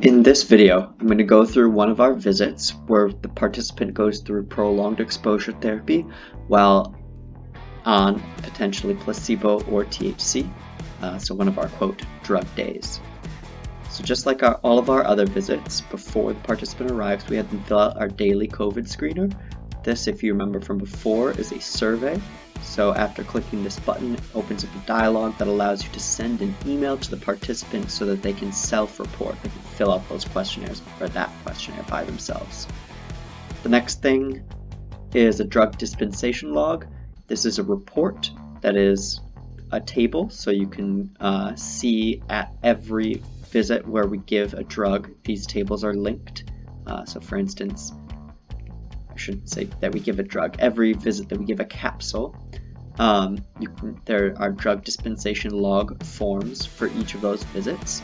In this video, I'm going to go through one of our visits where the participant goes through prolonged exposure therapy while on potentially placebo or THC, so one of our quote drug days. So just like all of our other visits, before the participant arrives, we have them fill out our daily COVID screener. This, if you remember from before, is a survey. So after clicking this button, it opens up a dialog that allows you to send an email to the participant so that they can self-report. They can fill out those questionnaires or that questionnaire by themselves. The next thing is a drug dispensation log. This is a report that is a table, so you can see at every visit where we give a drug, these tables are linked. So for instance, I shouldn't say that we give a drug. Every visit that we give a capsule, there are drug dispensation log forms for each of those visits,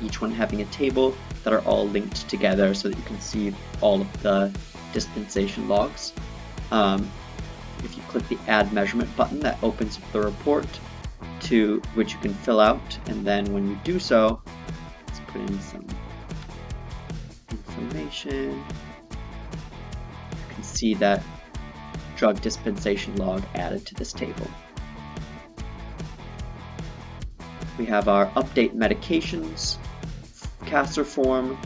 each one having a table that are all linked together so that you can see all of the dispensation logs. If you click the add measurement button, that opens up the report to which you can fill out, and then when you do so, let's put in some information. See that drug dispensation log added to this table. We have our update medications Castor form,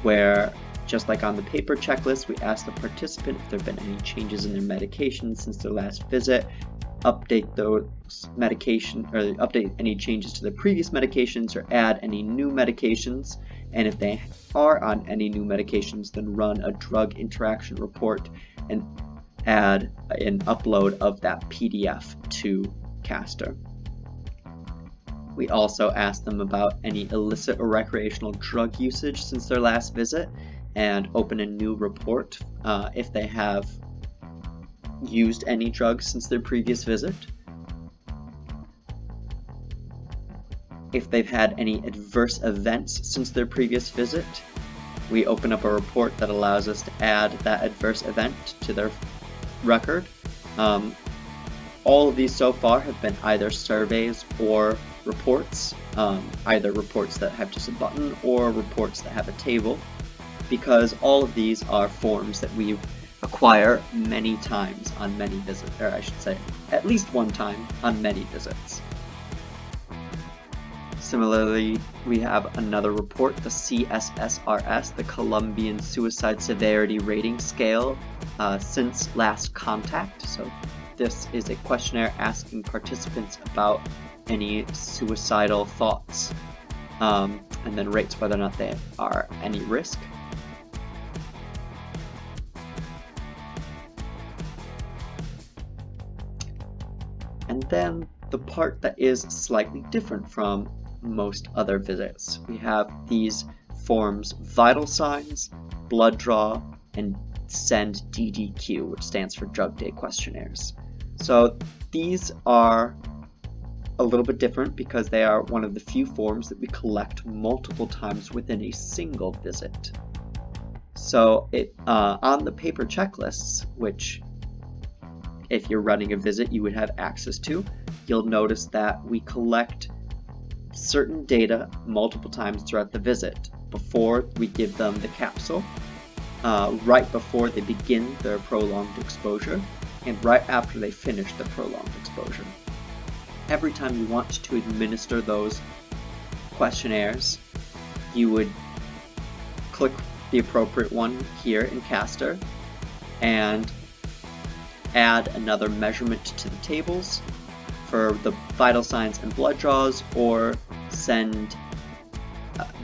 where just like on the paper checklist, we ask the participant if there have been any changes in their medications since their last visit, update those medication or update any changes to the previous medications or add any new medications, and if they are on any new medications, then run a drug interaction report and add an upload of that PDF to Castor. We also ask them about any illicit or recreational drug usage since their last visit and open a new report if they have used any drugs since their previous visit. If they've had any adverse events since their previous visit, we open up a report that allows us to add that adverse event to their record. All of these so far have been either surveys or reports, either reports that have just a button or reports that have a table, because all of these are forms that we acquire many times on many visits, or I should say at least one time on many visits. Similarly, we have another report, the CSSRS, the Colombian Suicide Severity Rating Scale since last contact. So this is a questionnaire asking participants about any suicidal thoughts and then rates whether or not they are any risk. And then the part that is slightly different from most other visits. We have these forms: vital signs, blood draw, and send DDQ, which stands for drug day questionnaires. So these are a little bit different because they are one of the few forms that we collect multiple times within a single visit. So on the paper checklists, which if you're running a visit you would have access to, you'll notice that we collect certain data multiple times throughout the visit. Before we give them the capsule, right before they begin their prolonged exposure, and right after they finish the prolonged exposure. Every time you want to administer those questionnaires, you would click the appropriate one here in Castor and add another measurement to the tables for the vital signs and blood draws, or send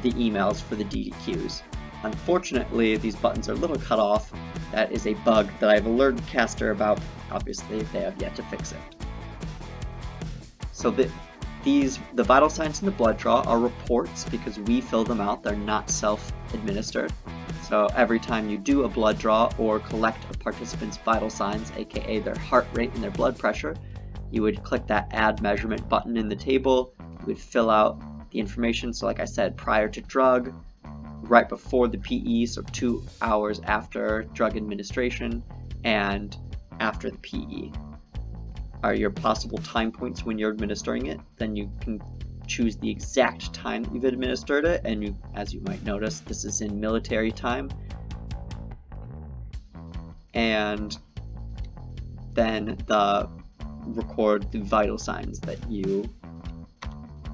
the emails for the DDQs. Unfortunately, these buttons are a little cut off. That is a bug that I've alerted Castor about. Obviously, they have yet to fix it. So the vital signs and the blood draw are reports because we fill them out. They're not self-administered. So every time you do a blood draw or collect a participant's vital signs, aka their heart rate and their blood pressure, you would click that add measurement button in the table. You would fill out the information. So like I said, prior to drug, right before the PE, so 2 hours after drug administration, and after the PE are your possible time points when you're administering it. Then you can choose the exact time that you've administered it, and as you might notice, this is in military time. And then record the vital signs that you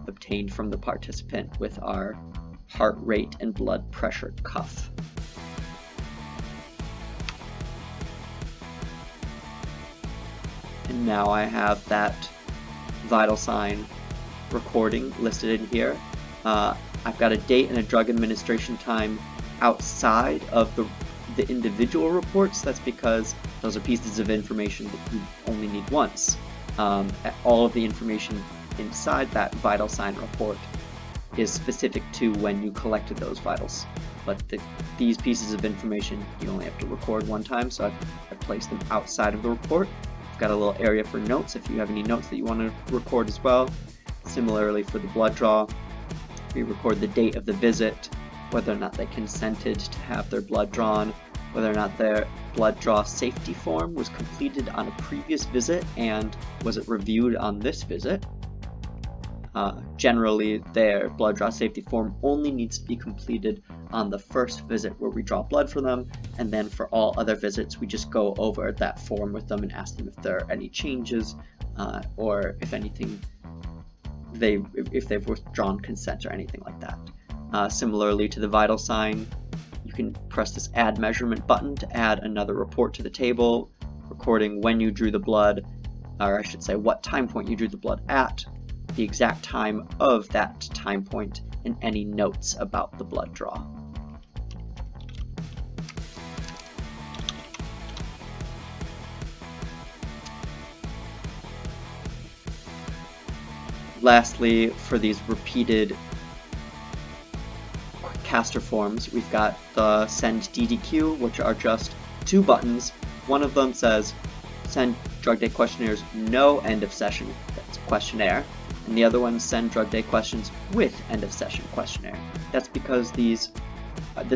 obtained from the participant with our heart rate and blood pressure cuff. And now I have that vital sign recording listed in here. I've got a date and a drug administration time outside of the individual reports. That's because those are pieces of information that you only need once. All of the information inside that vital sign report is specific to when you collected those vitals. But these pieces of information you only have to record one time, so I've placed them outside of the report. I've got a little area for notes if you have any notes that you want to record as well. Similarly for the blood draw, we record the date of the visit, whether or not they consented to have their blood drawn, whether or not their blood draw safety form was completed on a previous visit and was it reviewed on this visit. Generally, their blood draw safety form only needs to be completed on the first visit where we draw blood for them, and then for all other visits we just go over that form with them and ask them if there are any changes or if anything, if they've withdrawn consent or anything like that. Similarly to the vital sign, you can press this add measurement button to add another report to the table, recording when you drew the blood, or I should say what time point you drew the blood at, the exact time of that time point, and any notes about the blood draw. Lastly, for these repeated Castor forms, we've got the send DDQ, which are just two buttons. One of them says send drug day questionnaires no end of session questionnaire, and the other one send drug day questions with end of session questionnaire. That's because this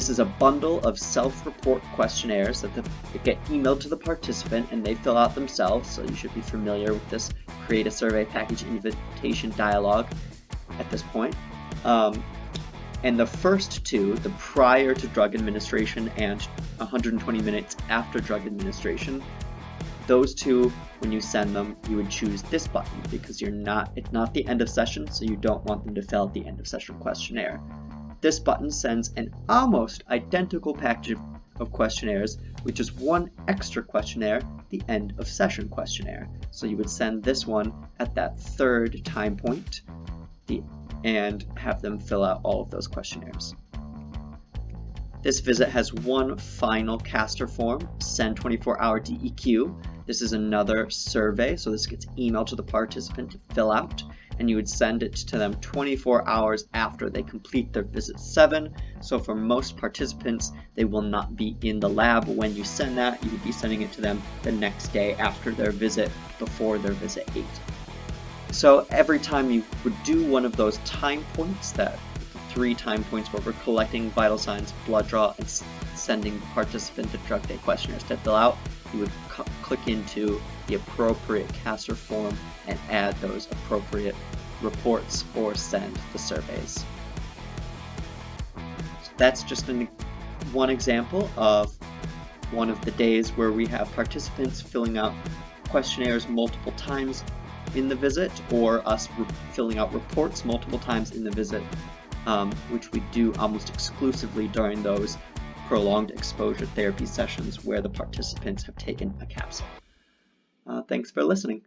is a bundle of self-report questionnaires that get emailed to the participant and they fill out themselves, so you should be familiar with this create a survey package invitation dialog at this point. And the first two, the prior to drug administration and 120 minutes after drug administration, those two, when you send them, you would choose this button because it's not the end of session, so you don't want them to fill out the end of session questionnaire. This button sends an almost identical package of questionnaires with just one extra questionnaire, the end of session questionnaire. So you would send this one at that third time point and have them fill out all of those questionnaires. This visit has one final Castor form, send 24-hour DEQ. This is another survey, so this gets emailed to the participant to fill out, and you would send it to them 24 hours after they complete their visit 7. So for most participants, they will not be in the lab when you send that. You would be sending it to them the next day after their visit, before their visit 8. So every time you would do one of those time points, that 3 time points where we're collecting vital signs, blood draw, and sending the participant the drug day questionnaires to fill out, you would click into the appropriate Castor form and add those appropriate reports or send the surveys. So that's just one example of one of the days where we have participants filling out questionnaires multiple times in the visit, or us filling out reports multiple times in the visit, which we do almost exclusively during those prolonged exposure therapy sessions where the participants have taken a capsule. Thanks for listening.